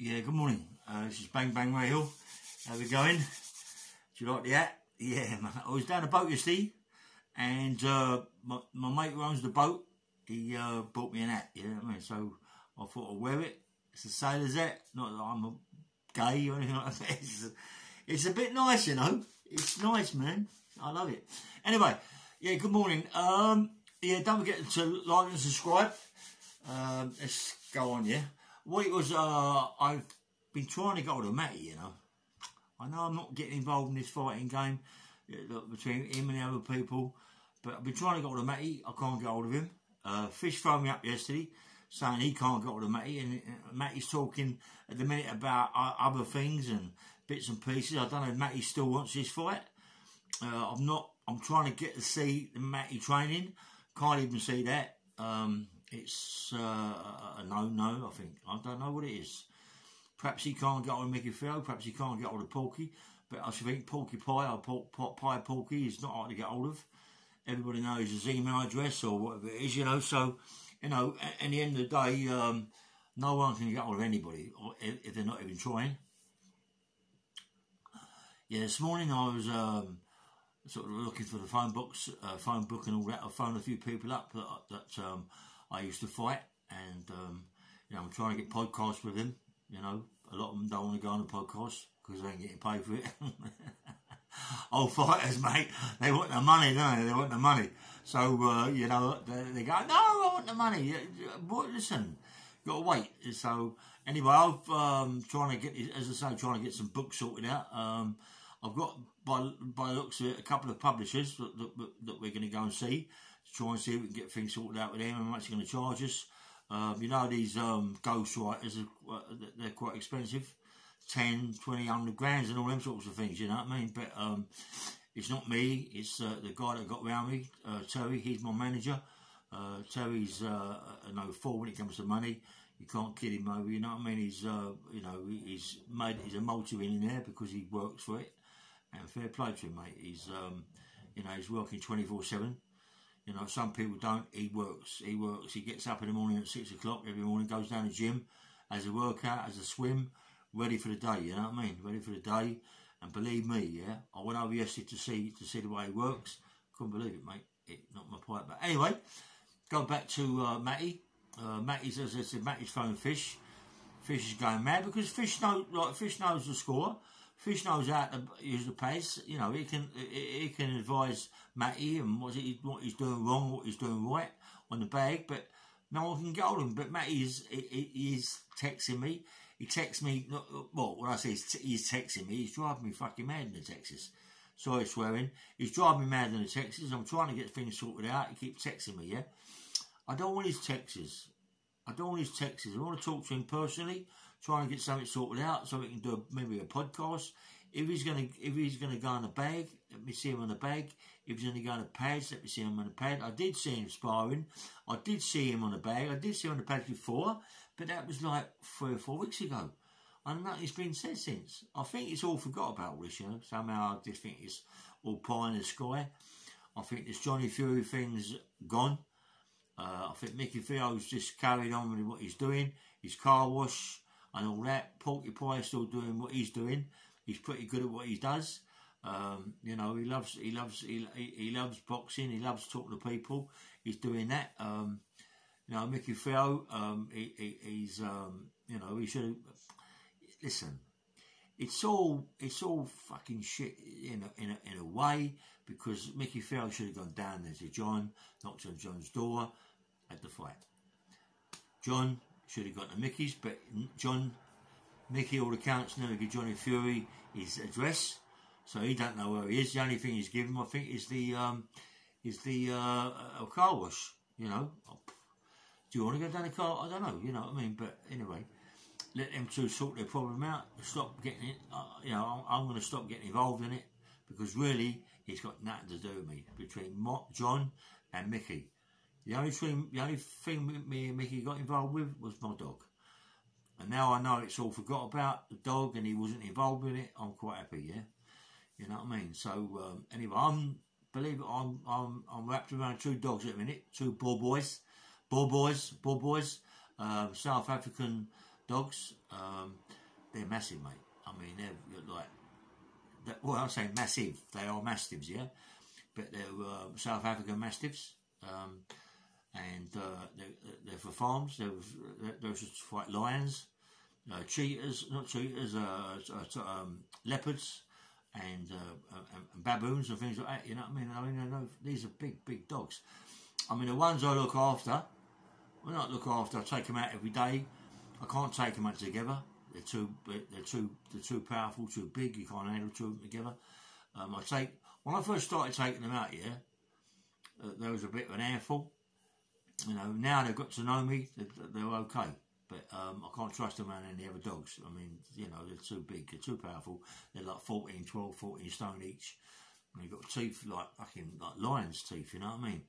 Yeah, good morning. This is Bang Bang Ray Hill. How we going? Do you like the hat? Yeah, man. I was down the boat yesterday, and my mate who owns the boat, he bought me an hat. You know what I mean? So I thought I'd wear it. It's a sailor's hat. Not that I'm a gay or anything like that. It's a bit nice, you know. It's nice, man. I love it. Anyway, yeah, good morning. Yeah, don't forget to like and subscribe. Let's go on, yeah. What it was, I've been trying to get hold of Matty, you know. I know I'm not getting involved in this fighting game between him and the other people, but I've been trying to get hold of Matty. I can't get hold of him. Fish phoned me up yesterday saying he can't get hold of Matty, and Matty's talking at the minute about other things and bits and pieces. I don't know if Matty still wants this fight. I'm trying to get to see the Matty training. Can't even see that. It's a no, I think. I don't know what it is. Perhaps he can't get hold of Micky Theo, perhaps he can't get hold of Porky, but I should think Porky Pie or Pie Porky is not hard to get hold of. Everybody knows his email address or whatever it is, you know. So, you know, at the end of the day, no one can get hold of anybody if they're not even trying. Yeah, this morning I was sort of looking for the phone book and all that. I phoned a few people up that I used to fight, and you know, I'm trying to get podcasts with them. You know, a lot of them don't want to go on the podcast because they ain't getting paid for it. Old fighters, mate, they want the money, don't they? They want the money. So you know, they go, no, I want the money. Boy, listen, you got to wait. So anyway, I've trying to get, as I say, trying to get some books sorted out. I've got, by the looks of it, a couple of publishers that we're going to go and see to try and see if we can get things sorted out with them and how much they're going to charge us. You know, these ghost writers, they're quite expensive, 10, 20, 100 grand and all them sorts of things, you know what I mean? But it's not me, it's the guy that got round me, Terry. He's my manager. Terry's no fool when it comes to money. You can't kid him over, you know what I mean? He's you know, he's a multimillionaire because he works for it, and fair play to him, mate. He's you know, he's working 24/7. You know, some people don't. He works. He gets up in the morning at 6 o'clock every morning, goes down the gym, has a workout, has a swim, ready for the day. You know what I mean? Ready for the day. And believe me, yeah, I went over yesterday to see the way he works. Couldn't believe it, mate. It knocked my pipe back. Anyway, go back to Matty. Matty's, as I said, Matty's phone Fish. Fish is going mad because Fish knows the score. Fish knows how to use the pads. You know, he can advise Matty and what he's doing wrong, what he's doing right on the bag, but no one can get hold of him. But Matty is texting me. He texts me. Well, when I say he's texting me, he's driving me fucking mad in the Texas. Sorry, swearing. He's driving me mad in the Texas. I'm trying to get things sorted out. He keeps texting me. Yeah, I don't want his texts. I don't want his texts. I want to talk to him personally. Trying to get something sorted out so we can do maybe a podcast. If he's gonna go on the bag, let me see him on the bag. If he's gonna go on the pads, let me see him on the pad. I did see him sparring. I did see him on the bag. I did see him on the pads before, but that was like 3 or 4 weeks ago. And nothing's been said since. I think it's all forgot about all this, you know. Somehow I just think it's all pie in the sky. I think this Johnny Fury thing's gone. I think Micky Theo's just carried on with what he's doing. His car wash and all that. Porky Pie is still doing what he's doing. He's pretty good at what he does. You know, he loves boxing. He loves talking to people. He's doing that. You know, Micky Theo, he's you know, he should listen. It's all fucking shit in a way, because Micky Theo should have gone down there to John, knocked on John's door at the fight. John should have got to Micky's, but Micky, all accounts, never give Johnny Fury his address, so he don't know where he is. The only thing he's given him, I think, is the car wash. You know, do you want to go down the car? I don't know. You know what I mean? But anyway, let them two sort their problem out. Stop getting it. You know, I'm going to stop getting involved in it, because really, it's got nothing to do with me. Between John and Micky, the only thing me and Micky got involved with was my dog. And now I know it's all forgot about the dog, and he wasn't involved with it. I'm quite happy, yeah. You know what I mean? So anyway, believe it, I'm wrapped around 2 dogs at the minute, 2 bull boys, South African dogs, they're massive, mate. I mean, they're like, well, I say massive. They are mastiffs, yeah, but they're South African mastiffs, and they're for farms. They're just fight lions, cheetahs, not cheetahs, leopards, and baboons and things like that. You know what I mean? These are big dogs. I mean, the ones I look after, well, not look after. I take them out every day. I can't take them out together. They're too powerful, too big. You can't handle two of them together. When I first started taking them out, there was a bit of an handful. You know, now they've got to know me. They're okay, but I can't trust them around any other dogs. I mean, you know, they're too big. They're too powerful. They're like 14 stone each. And they've got teeth like lion's teeth. You know what I mean?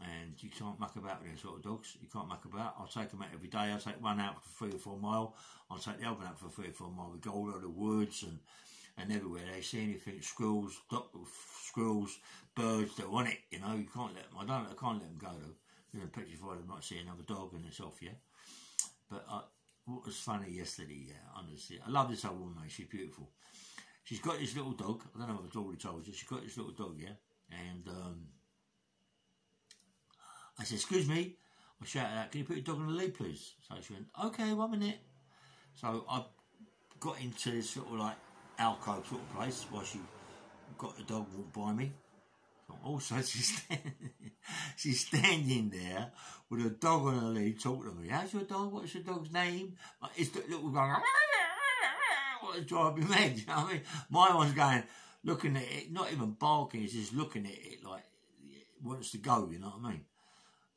And you can't muck about with these sort of dogs. You can't muck about. I'll take them out every day. I'll take one out for 3 or 4 miles. I'll take the other one out for 3 or 4 miles. We go all over the woods and everywhere. They see anything, squirrels, birds, they want it. You know, you can't let them. I can't let them go though. You know, petrified they might see another dog and it's off, yeah. But what was funny yesterday, honestly, I love this old woman, mate. She's beautiful. She's got this little dog. I don't know if I've already told you. She's got this little dog, yeah. And I said, excuse me. I shouted out, can you put your dog on the lead, please? So she went, okay, 1 minute. So I got into this sort of like alcove sort of place while she got the dog walked by me. Also, she's standing there with a dog on her lead talking to me. How's your dog? What's your dog's name? It's the little going, what is driving me mad? You know what I mean? My one's going, looking at it, not even barking, it's just looking at it like it wants to go, you know what I mean?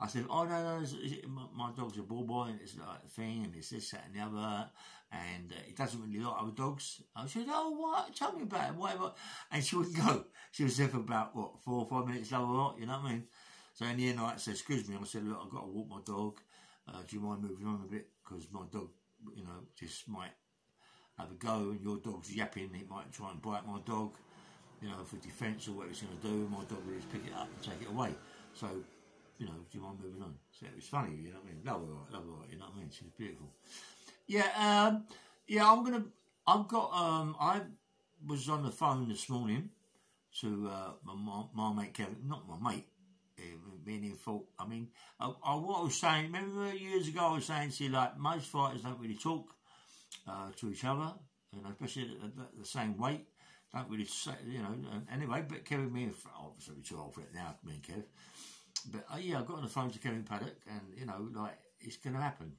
I said, oh no, my dog's a ball boy and it's like a thing and it's this, that and the other and he doesn't really like other dogs. I said, oh what? Tell me about it, whatever. And she wouldn't go. She was there for about, 4 or 5 minutes, lower lot, you know what I mean? So in the end I said, excuse me, I said, look, I've got to walk my dog. Do you mind moving on a bit? Because my dog, you know, just might have a go and your dog's yapping, it might try and bite my dog, you know, for defence or what it's going to do. My dog will just pick it up and take it away. So, you know, do you mind moving on? So it was funny, you know what I mean? Love her, you know what I mean? She's beautiful. Yeah, I was on the phone this morning to my mate Kevin, not my mate, being in fault. I mean, what I was saying, remember years ago I was saying to you, like, most fighters don't really talk to each other, you know, especially at the same weight, don't really say, you know, anyway, but Kevin, me and, obviously we're too old for it now, me and Kev. But yeah, I got on the phone to Kevin Paddock, and you know, like it's going to happen.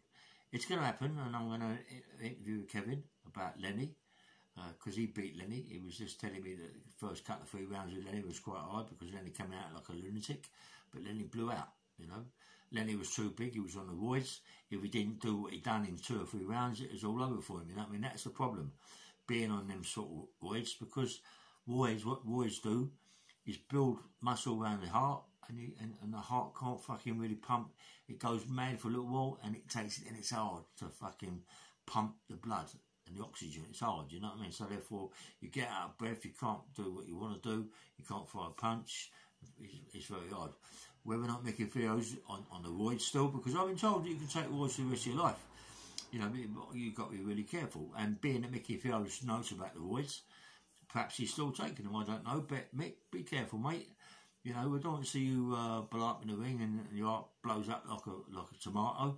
It's going to happen, and I'm going to interview Kevin about Lenny because he beat Lenny. He was just telling me that the first couple of 3 rounds with Lenny was quite hard because Lenny came out like a lunatic, but Lenny blew out. You know, Lenny was too big. He was on the roids. If he didn't do what he done in 2 or 3 rounds, it was all over for him. You know what I mean? That's the problem, being on them sort of roids, because what roids do is build muscle around the heart. And the heart can't fucking really pump. It goes mad for a little while and it takes it, and it's hard to fucking pump the blood and the oxygen. It's hard, you know what I mean? So therefore, you get out of breath, you can't do what you want to do, you can't fire a punch. It's very hard. Whether or not Micky Theo's on the roids still, because I've been told that you can take roids for the rest of your life. You know, you've got to be really careful. And being that Micky Theo knows about the roids, perhaps he's still taking them, I don't know. But Mick, be careful, mate. You know, we don't want to see you blow up in the ring and your heart blows up like a tomato.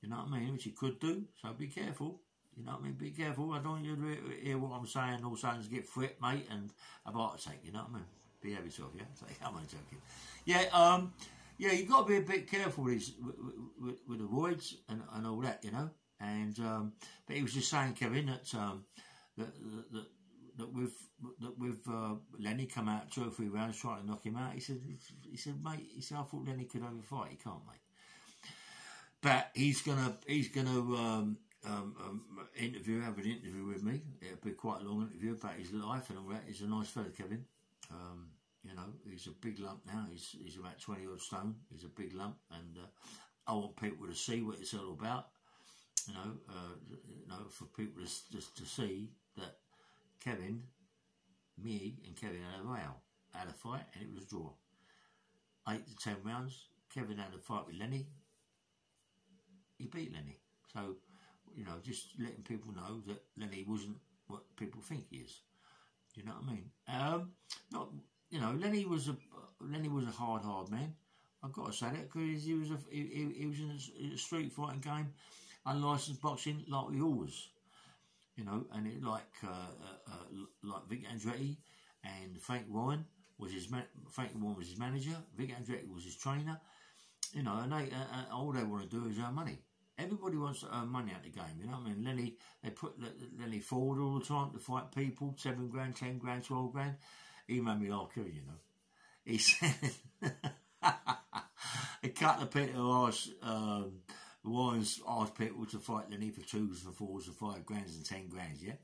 You know what I mean? Which you could do. So be careful. You know what I mean? Be careful. I don't want you to hear what I'm saying. All Sudden get frit, mate, and have a heart attack. You know what I mean? Behave yourself, yeah? So, I'm only joking. Yeah, yeah, you got to be a bit careful with the roids and all that, you know. And but he was just saying, Kevin, that with Lenny come out 2 or 3 rounds trying to knock him out. He said, mate, I thought Lenny could have a fight. He can't, mate. But he's gonna have an interview with me. It'll be quite a long interview about his life and all that. He's a nice fella, Kevin. You know, he's a big lump now. He's about 20 odd stone. He's a big lump, and I want people to see what it's all about. You know, for people to see that Kevin, me and Kevin had a row, had a fight, and it was a draw. 8 to 10 rounds. Kevin had a fight with Lenny. He beat Lenny. So you know, just letting people know that Lenny wasn't what people think he is. Do you know what I mean? Not, you know, Lenny was a hard man. I've got to say that, because he was in a street fighting game, unlicensed boxing, like we always, you know, and it like Vic Andretti and Frank Warren was his manager. Vic Andretti was his trainer. You know, and all they want to do is earn money. Everybody wants to earn money out of the game. You know what I mean? Lenny, they put Lenny forward all the time to fight people, 7 grand, 10 grand, 12 grand. He made me laugh, you know. He said, a couple of people asked, Warren's asked people to fight Lenny for 2s and 4s and 5 grands and 10 grands, yeah?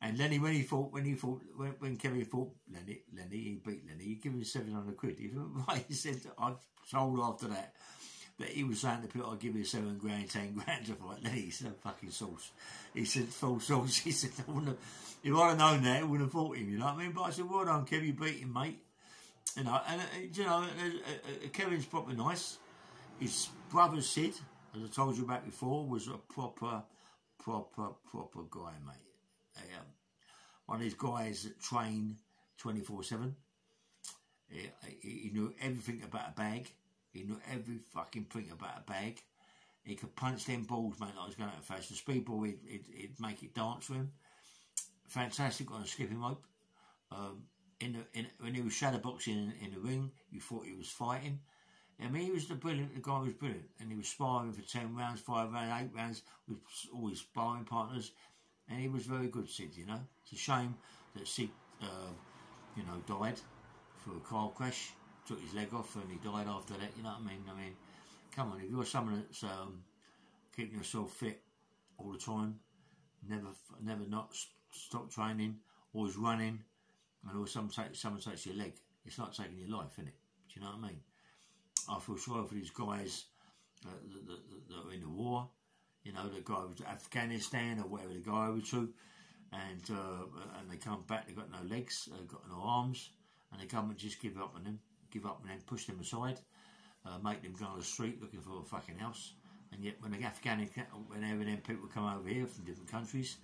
And Lenny, when Kevin fought Lenny, he beat Lenny, he gave him 700 quid. He said, I told after that he was saying to people, I'd give you 7 grand, 10 grand to fight Lenny. He said, fucking sauce. He said, full sauce. He said, if I'd have known that, I wouldn't have fought him, you know what I mean? But I said, well done, Kev, you beat him, mate. You know, and, you know, Kevin's proper nice. His brother Sid, as I told you about before, was a proper guy, mate. One of these guys that train 24/7. He knew everything about a bag. He knew every fucking thing about a bag. He could punch them balls, mate, like I was going out of fashion. The speedball, he'd make it dance for him. Fantastic on a skipping rope. When he was shadowboxing in the ring, you thought he was fighting. I mean, the guy was brilliant. And he was sparring for 10 rounds, 5 rounds, 8 rounds with all his sparring partners. And he was very good, Sid, you know. It's a shame that Sid, you know, died through a car crash, took his leg off and he died after that, you know what I mean? I mean, come on, if you're someone that's keeping yourself fit all the time, never not stop training, always running, and always someone takes your leg, it's like taking your life, isn't it? Do you know what I mean? I feel sorry for these guys that are in the war. You know, the guy was Afghanistan or wherever they go over to, and they come back, they've got no legs, they've got no arms, and they come and just give up on them, push them aside, make them go on the street looking for a fucking house. And yet when whenever them people come over here from different countries,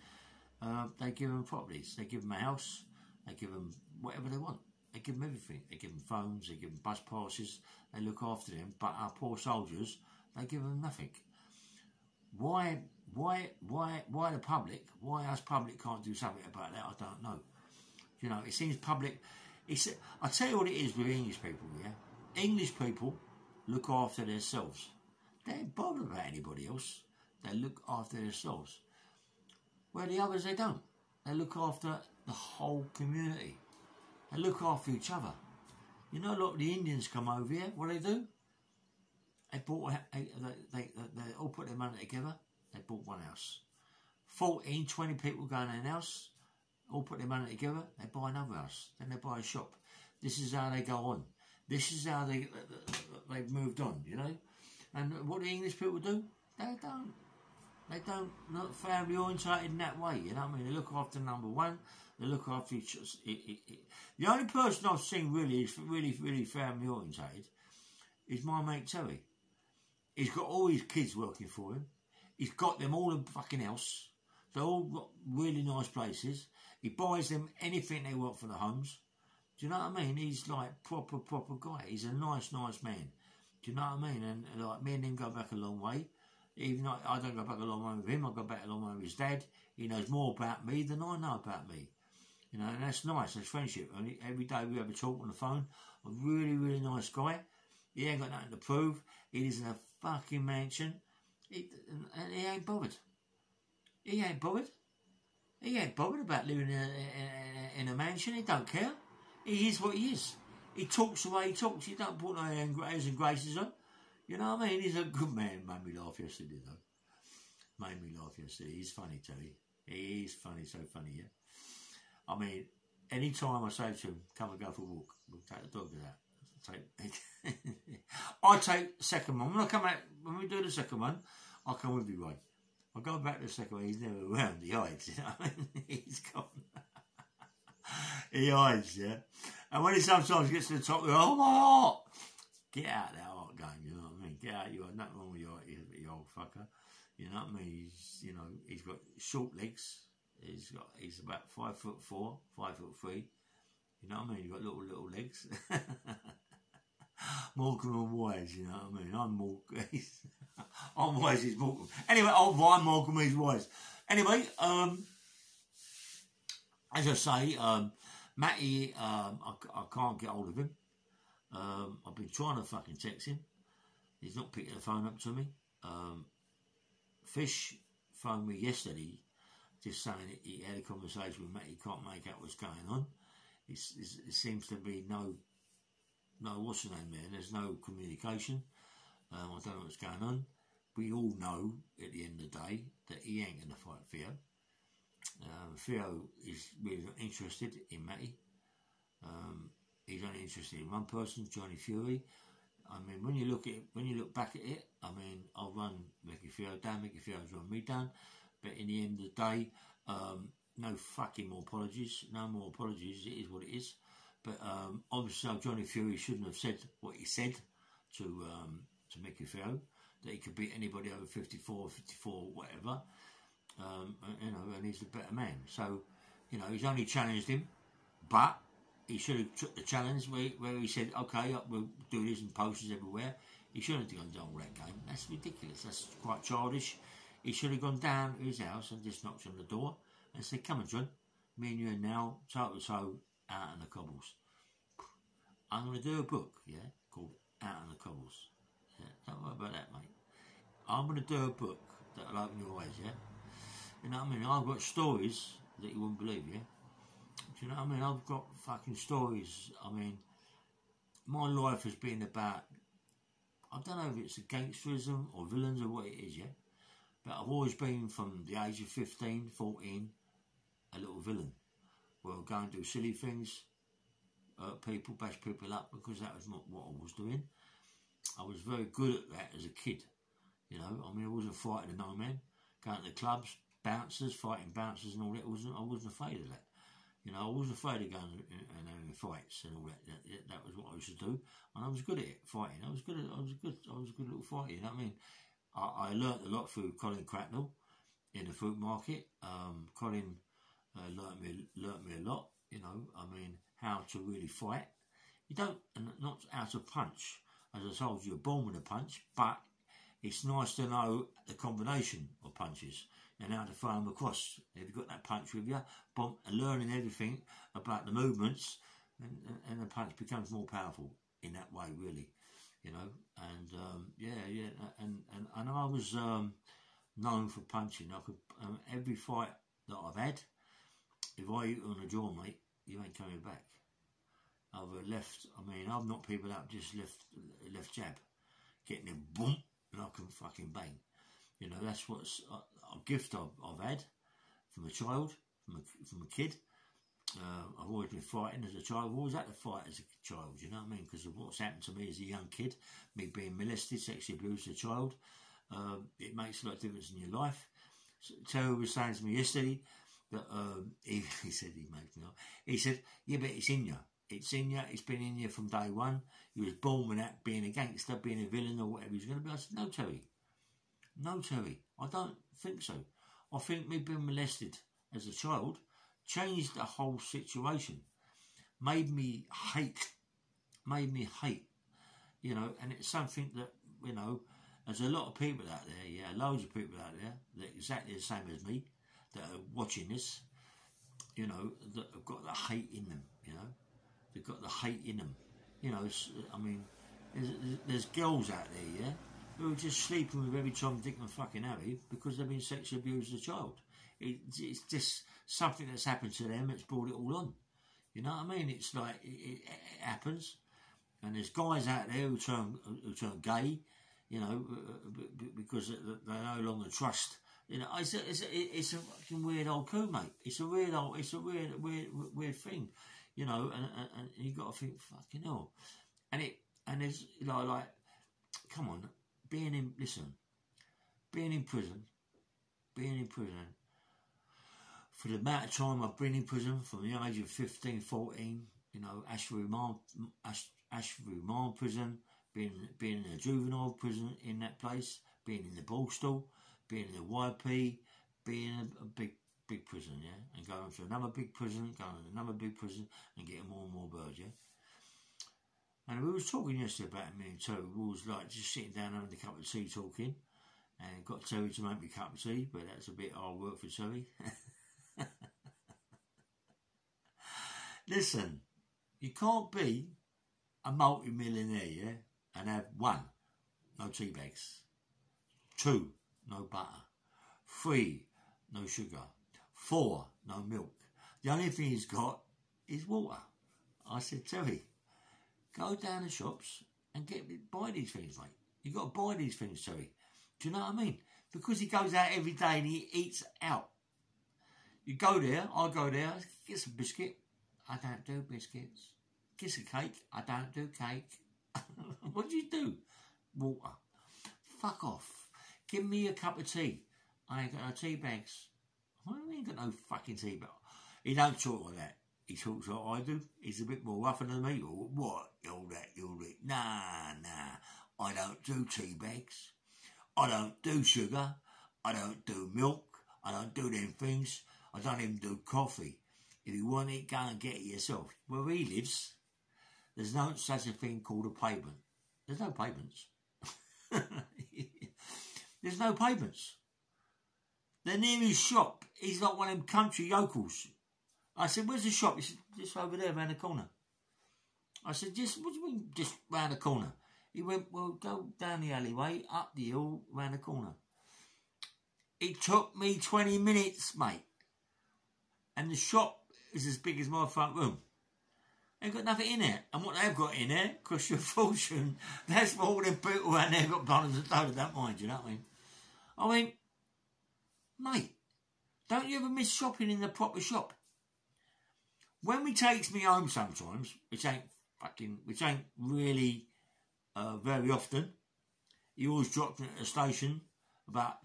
they give them properties, they give them a house, they give them whatever they want. They give them everything. They give them phones, they give them bus passes, they look after them, but our poor soldiers, they give them nothing. Why the public, why us public can't do something about that, I don't know. You know, it seems public, I tell you what it is with English people, yeah? English people look after themselves. They ain't bothered about anybody else. They look after themselves. Where the others, they don't. They look after the whole community. They look after each other. You know, a lot of the Indians come over here, what do? They all put their money together, they bought one house. 14, 20 people go in an house, all put their money together, they buy another house, then they buy a shop. This is how they go on. This is how they've moved on, you know. And what do English people do? They don't, not family orientated in that way, you know what I mean? They look after number one, they look after each other. The only person I've seen really is really family orientated is my mate Terry. He's got all his kids working for him. He's got them all in the fucking house. They're all got really nice places. He buys them anything they want for the homes. Do you know what I mean? He's like proper guy. He's a nice man. Do you know what I mean? And like me and him go back a long way. Even though I don't go back a long way with him, I go back a long way with his dad. He knows more about me than I know about me. You know, and that's nice. That's friendship. And every day we have a talk on the phone. A really nice guy. He ain't got nothing to prove. He lives in a fucking mansion. And he ain't bothered. He ain't bothered. He ain't bothered about living in a mansion. He don't care. He is what he is. He talks the way he talks. He don't put no airs and graces on. You know what I mean? He's a good man. Made me laugh yesterday, though. Made me laugh yesterday. He's funny, Terry. He's funny, so funny, yeah. I mean, any time I say to him, come and go for a walk, we'll take the dog out. I take the second one. When we do the second one, I'll come with you, right? I'll go back to the second one. He's never around. He hides, you know what I mean? He's gone. He hides, yeah. And when he sometimes gets to the top, oh my heart! Get out of that art game, you know what I mean? Get out, you got nothing wrong with your old fucker. You know what I mean? He's got short legs. He's about 5'4", 5'3". You know what I mean? He's got little legs. Morecambe and Wise, you know what I mean? I'm Morecambe. I'm Wise, he's Morecambe. Anyway, I'm Morecambe, he's Wise. Anyway, as I say, Matty, I can't get hold of him. I've been trying to fucking text him. He's not picking the phone up to me. Fish phoned me yesterday, just saying that he had a conversation with Matty. He can't make out what's going on. It seems to be no, what's the name there? There's no communication. I don't know what's going on. We all know at the end of the day that he ain't going to fight Theo. Theo is really not interested in Matty. He's only interested in one person, Johnny Fury. I mean, when you look back at it, I mean, I'll run Micky Theo down, Micky Theo's run me down, but in the end of the day, no fucking more apologies, no more apologies. It is what it is. But obviously, Johnny Fury shouldn't have said what he said to Micky Theo, that he could beat anybody over 54, whatever. And he's the better man. So, he's only challenged him, but he should have took the challenge where he said, okay, we'll do this and posters everywhere. He shouldn't have gone down all that game. That's ridiculous. That's quite childish. He should have gone down to his house and just knocked on the door and said, come on, John, me and you are now toe to toe out on the cobbles. I'm going to do a book, called Out on the Cobbles. Yeah, don't worry about that, mate. I'm going to do a book that'll open your eyes, You know what I mean? I've got stories that you wouldn't believe, Do you know what I mean? I've got fucking stories. I mean, my life has been about, I don't know if it's a gangsterism or villains or what it is, but I've always been, from the age of 15, 14, a little villain. Well, go and do silly things, hurt people, bash people up, because that was not what I was doing. I was very good at that as a kid, I mean, I wasn't frightened of no man. Going to the clubs, bouncers, fighting bouncers and all that. I wasn't afraid of that. I wasn't afraid of going and having fights and all that. That was what I used to do, and I was good at it, fighting. I was a good little fighter. You know what I mean? I learnt a lot through Colin Cracknell in the fruit market. Colin learnt me a lot. I mean, how to really fight. You don't, not how to punch. As I told you, you're born with a punch, but it's nice to know the combination of punches and how to throw them across. If you've got that punch with you, boom, and learning everything about the movements, and the punch becomes more powerful in that way, really, And and I was known for punching. I could every fight that I've had, if I hit you on the jaw, mate, you ain't coming back. I've left. I mean, I've knocked people out just left jab, getting them boom, and I can fucking bang. That's what's a gift I've had from a child, from a kid. I've always been fighting as a child. I've always had to fight as a child, you know what I mean? Because of what's happened to me as a young kid, me being molested, sexually abused as a child. It makes a lot of difference in your life. Theo was saying to me yesterday that he said, he makes me laugh. He said, yeah, but it's in you. It's in you. It's been in you from day one. You was born with that, being a gangster, being a villain or whatever he's going to be. I said, no, Terry. No, Terry. I don't think so. I think me being molested as a child changed the whole situation. Made me hate. And it's something that, there's a lot of people out there, loads of people out there that are exactly the same as me, that are watching this, that have got the hate in them, They've got the hate in them. I mean, there's girls out there, who are just sleeping with every Tom, Dick and fucking Harry because they've been sexually abused as a child. It's just something that's happened to them that's brought it all on. You know what I mean? It's like, it happens. And there's guys out there who turn gay, because they no longer trust. It's a fucking weird old coup, mate. It's a weird thing. And you got to think, fucking hell. And there's, like, come on, being in prison, for the amount of time I've been in prison, from the age of 15, 14, Ashbury Remand prison, being in a juvenile prison in that place, being in the Borstal, being in the YP, being a big prison, yeah, and going to another big prison, going to another big prison, and getting more and more birds, yeah. And we was talking yesterday about me and Terry. We was like just sitting down having a cup of tea talking, and got Terry to make me a cup of tea, but that's a bit hard work for Terry. Listen, you can't be a multi-millionaire, yeah, and have 1, no tea bags, 2, no butter, 3, no sugar, 4, no milk. The only thing he's got is water. I said, Terry, go down the shops and buy these things, mate. You got to buy these things, Terry. Do you know what I mean? Because he goes out every day and he eats out. You go there, I go there, get some biscuit. I don't do biscuits. Get some cake. I don't do cake. What do you do? Water. Fuck off. Give me a cup of tea. I ain't got no tea bags. I ain't got no fucking tea bags. He don't talk like that. He talks like I do. He's a bit more rougher than me. Or what? All that. Nah. I don't do tea bags. I don't do sugar. I don't do milk. I don't do them things. I don't even do coffee. If you want it, go and get it yourself. Where he lives, there's no such a thing called a pavement. There's no pavements. There's no pavements. The nearest shop is like one of them country yokels. I said, where's the shop? He said, just over there, around the corner. I said, what do you mean, just round the corner? He went, well, go down the alleyway, up the hill, round the corner. It took me 20 minutes, mate. And the shop is as big as my front room. They've got nothing in there. And what they've got in there costs you a fortune. That's what all them people around there got bundles of dough that don't mind, you know what I mean? Mate, don't you ever miss shopping in the proper shop? When he takes me home sometimes, which ain't really very often, he always drops me at a station about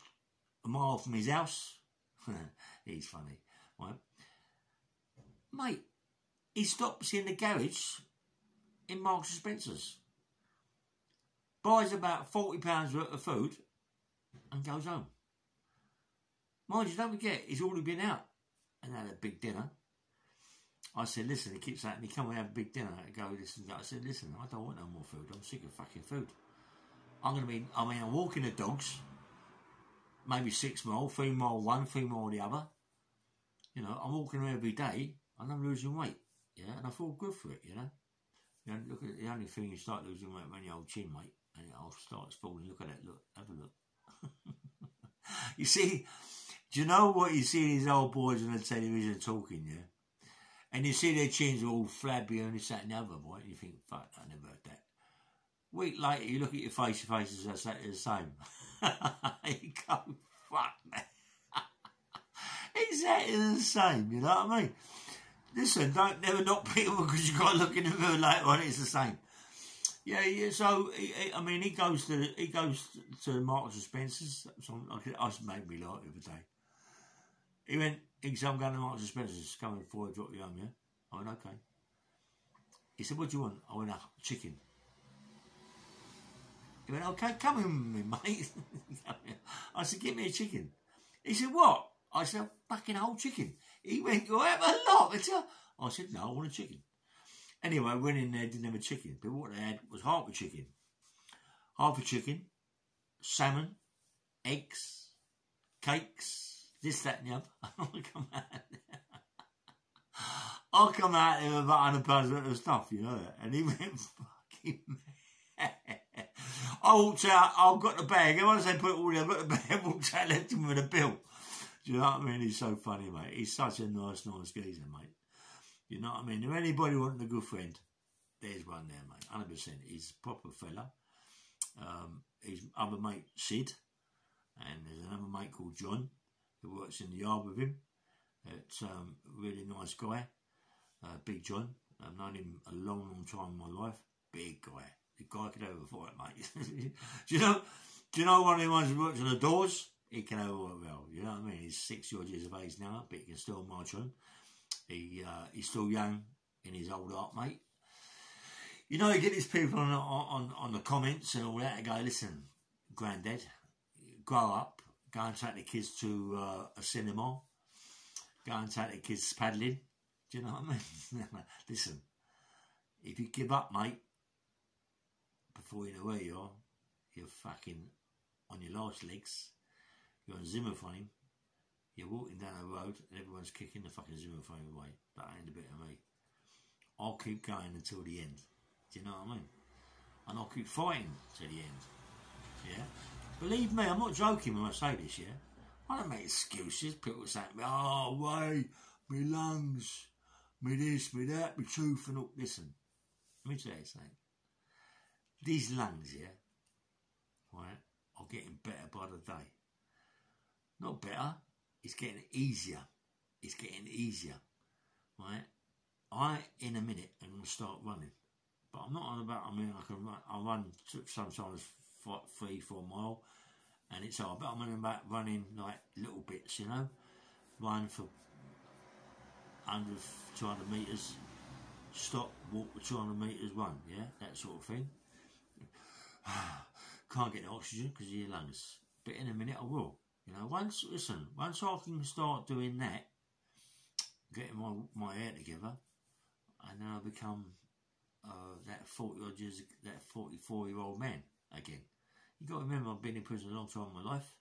a mile from his house. He's funny, right? Mate, he stops in the garage in Marks and Spencer's, buys about £40 worth of food and goes home. Mind you, don't forget, he's already been out and had a big dinner. I said, listen, he keeps saying, he come and have a big dinner. I go, listen, I said, listen, I don't want no more food. I'm sick of fucking food. I'm walking the dogs, maybe 6 mile, 3 mile one, 3 mile the other. You know, I'm walking them every day and I'm losing weight, yeah, and I feel good for it, you know. Look at the only thing you start losing weight when your old chin, mate, and it all starts falling. Look at that, look, have a look. You see, do you know what you see these old boys on the television talking, yeah? And you see their chins are all flabby and this, that and the other, boy, and you think, fuck, I never heard that. A week later, you look at your face is exactly the same. You go, fuck, man. Exactly the same, you know what I mean? Listen, don't never knock people because you've got to look in the mirror later on, it's the same. Yeah, so, he goes to Marks and Spencer's. I made me like it the other day. He said, I'm going to Marks and Spencer's, coming before I drop you home, yeah? I went, okay. He said, what do you want? I went, chicken. He went, okay, come in with me, mate. I said, give me a chicken. He said, what? I said, a fucking whole chicken. He went, you have a lot. I said, no, I want a chicken. Anyway, I went in there, didn't have a chicken. But what they had was half a chicken. Half a chicken, salmon, eggs, cakes, this, that and the other. I'll come out there with about £100 worth of stuff, you know that. And he went fucking mad. I walked out, I've got the bag. And once they put it all there, I've got the bag, walked out, left him with a bill. Do you know what I mean? He's so funny, mate. He's such a nice geezer, mate. You know what I mean? If anybody wanted a good friend, there's one there, mate. 100%. He's a proper fella. His other mate, Sid, and there's another mate called John, who works in the yard with him. It's a really nice guy. Big John. I've known him a long time in my life. Big guy. The guy could overfight, mate. do you know one of the ones who works on the doors? He can overwork well. You know what I mean? He's 60 odd years of age now, but he can still march on. He's still young in his old art, mate. You know, you get these people on the comments and all that, and go, listen, granddad, grow up, Go and take the kids to a cinema. Go and take the kids paddling. Do you know what I mean? Listen, if you give up, mate, before you know where you are, you're fucking on your last legs. You're on Zimmer frame. You're walking down the road and everyone's kicking the fucking Zimmer frame away. That ain't a bit of me. I'll keep going until the end. Do you know what I mean? And I'll keep fighting to the end. Yeah? Believe me, I'm not joking when I say this, yeah? I don't make excuses. People say to me, oh, way, me lungs, me this, me that, me tooth and all. Listen, let me tell you something. These lungs, yeah, right, are getting better by the day. Not better, it's getting easier. It's getting easier, right? In a minute, I'm going to start running. But I'm not on about, I mean, I can run, I run sometimes 3-4 miles, and it's hard. But I'm on about running like little bits, you know? Run for 100, 200 metres, stop, walk for 200 metres, run, yeah? That sort of thing. Can't get the oxygen because of your lungs. But in a minute I will. You know, once I can start doing that, getting my hair together, and then I become that 44-year-old man again. You got to remember, I've been in prison a long time in my life,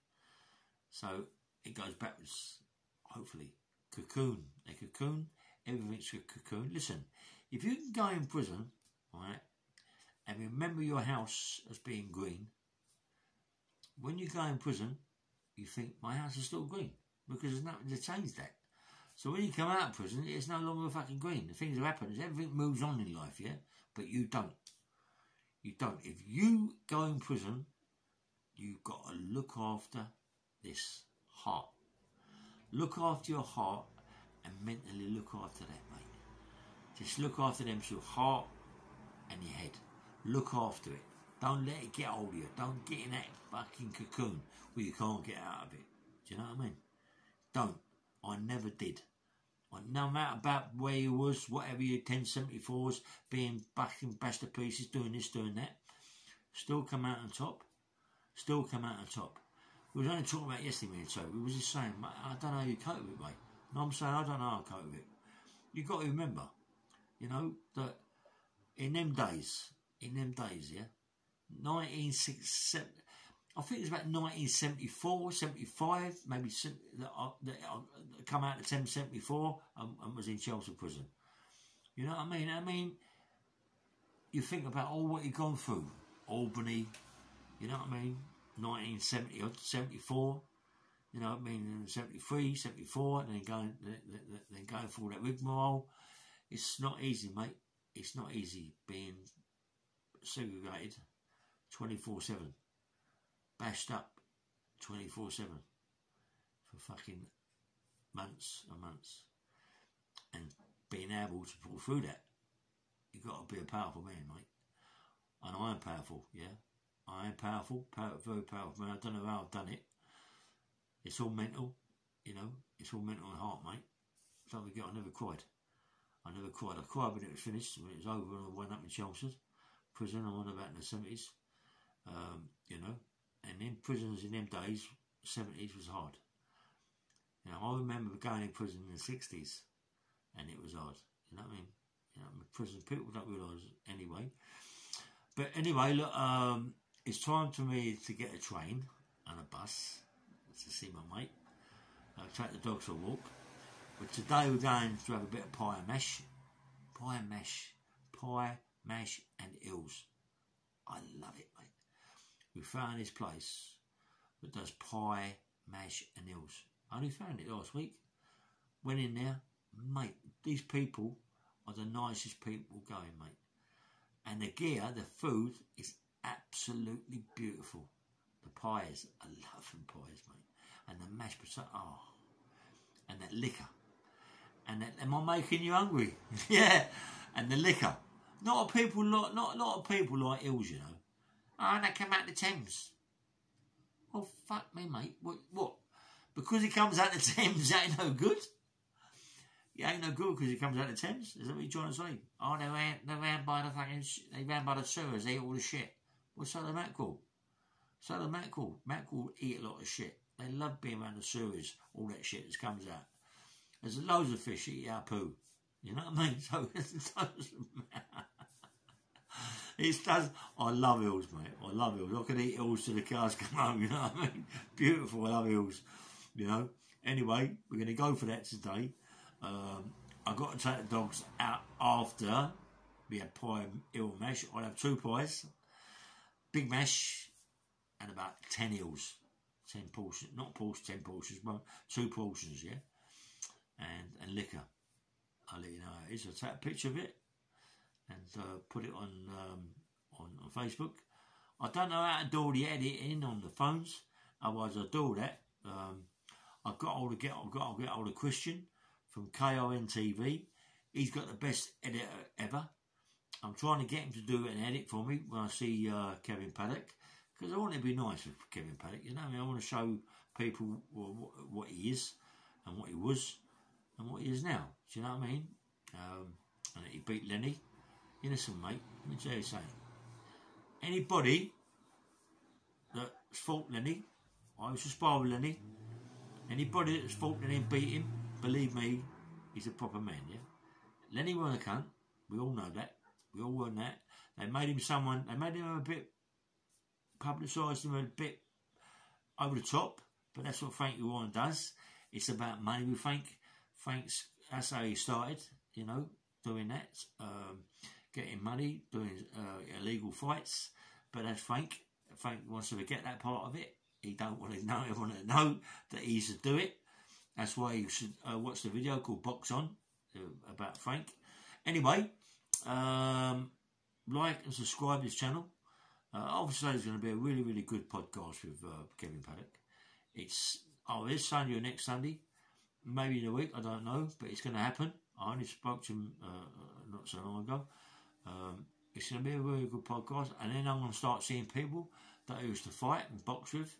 so it goes backwards. Hopefully, cocoon. A cocoon. Everything's a cocoon. Listen, if you can go in prison, right, and remember your house as being green, when you go in prison, you think, my house is still green, because there's nothing to change that. So when you come out of prison, it's no longer fucking green. The things that happen is everything moves on in life, yeah? But you don't. You don't. If you go in prison, you've got to look after this heart. Look after your heart and mentally look after that, mate. Just look after them, so your heart and your head. Look after it. Don't let it get hold of you. Don't get in that fucking cocoon where you can't get out of it. Do you know what I mean? Don't. I never did. No matter about where you was, whatever your 1074s, being bashed to pieces, doing this, doing that, still come out on top. Still come out on top. We was only talking about yesterday, me and Theo. We was just saying, mate, I don't know how you cope with it, mate. No, I'm saying I don't know how to cope with it. You've got to remember, you know, that in them days, yeah, 1967, I think it was about 1974, 75, maybe, that come out of 1074 and was in Chelsea prison. You know what I mean? I mean, you think about all what you've gone through. Albany, you know what I mean? 1970 or 74, you know what I mean? 73, 74, and then going through all that rigmarole. It's not easy, mate. It's not easy being segregated 24/7. Bashed up 24/7 for fucking months and months, and being able to pull through that, you've got to be a powerful man, mate. And I am powerful, yeah. I am powerful, very powerful man. I don't know how I've done it. It's all mental, you know. It's all mental and heart, mate. Don't forget, I never cried. I never cried. I cried when it was finished, when it was over, and I went up in Chelmsford prison. I went about in the 70s, you know. And in prisons in them days, 70s was hard. You know, I remember going in prison in the 60s, and it was hard. You know what I mean? You know, prison people don't realise anyway. But anyway, look, it's time for me to get a train and a bus to see my mate. Take the dogs for a walk. But today we're going to have a bit of pie and mash. Pie and mash and eels. I love it, mate. We found this place that does pie, mash and eels. I only found it last week. Went in there, mate. These people are the nicest people going, mate. And the gear, the food is absolutely beautiful. The pies, I love them pies, mate. And the mashed potato, oh. And that liquor. And that, am I making you hungry? Yeah. And the liquor. Not a lot of people like eels, you know. Oh, they come out the Thames. Well, fuck me, mate. What? Because he comes out the Thames, that ain't no good? It ain't no good because he comes out the Thames? Is that what you're trying to say? Oh, they ran by the fucking, they ran by the sewers, they ate all the shit. Well, so the mackerel. So the mackerel eat a lot of shit. They love being around the sewers, all that shit that comes out. There's loads of fish eat our poo. You know what I mean? So it doesn't matter. It does. I love eels, mate. I love eels. I can eat eels till the cows come home, you know what I mean? Beautiful, I love eels, you know. Anyway, we're going to go for that today. I've got to take the dogs out after we had pie and eel mash. I'll have 2 pies, big mash, and about 10 eels. 10 portions, not portions, 10 portions, but 2 portions, yeah? And liquor. I'll let you know how it is. I'll take a picture of it and put it on Facebook. I don't know how to do all the editing on the phones, otherwise I'll do all that. I've got to get hold of Christian from KON TV. He's got the best editor ever. I'm trying to get him to do an edit for me when I see Kevin Paddock, because I want it to be nice with Kevin Paddock. You know what I mean? I want to show people what he is and what he was and what he is now. Do you know what I mean? And he beat Lenny. You listen, mate, let me tell you something. Anybody that's fought Lenny, I used to spar with Lenny. Anybody that's fought Lenny and beat him, believe me, he's a proper man, yeah? Lenny wasn't a cunt. We all know that. We all learn that. They made him someone, they made him a bit, publicised him a bit over the top, but that's what Frankie Warren does. It's about money with Frank. That's how he started, you know, doing that. Getting money, doing illegal fights. But that's Frank. Frank wants to forget that part of it. He don't want to know. He want to know that he used to do it. That's why you should watch the video called Box On about Frank. Anyway, like and subscribe to this channel. Obviously, it's going to be a really, really good podcast with Kevin Paddock. It's this Sunday or next Sunday, maybe in a week. I don't know, but it's going to happen. I only spoke to him not so long ago. It's going to be a really good podcast, and then I'm going to start seeing people that I used to fight and box with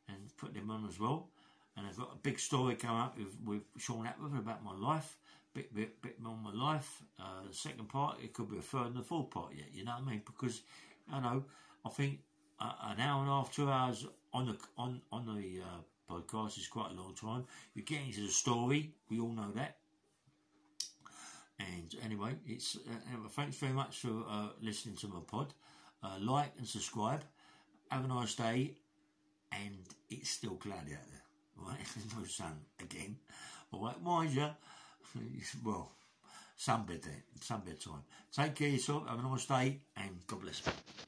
and put them on as well. And I've got a big story coming up with Sean Atwood about my life, bit more on my life. The second part, it could be a third and a fourth part yet, you know what I mean? Because, you know, I think an hour and a half, 2 hours on the podcast is quite a long time. You're getting into the story, we all know that. And anyway, it's thanks very much for listening to my pod. Like and subscribe. Have a nice day. And it's still cloudy out there. All right, there's no sun again. All right, mind you. Well, sunbed time. Take care of yourself. Have a nice day, and God bless you.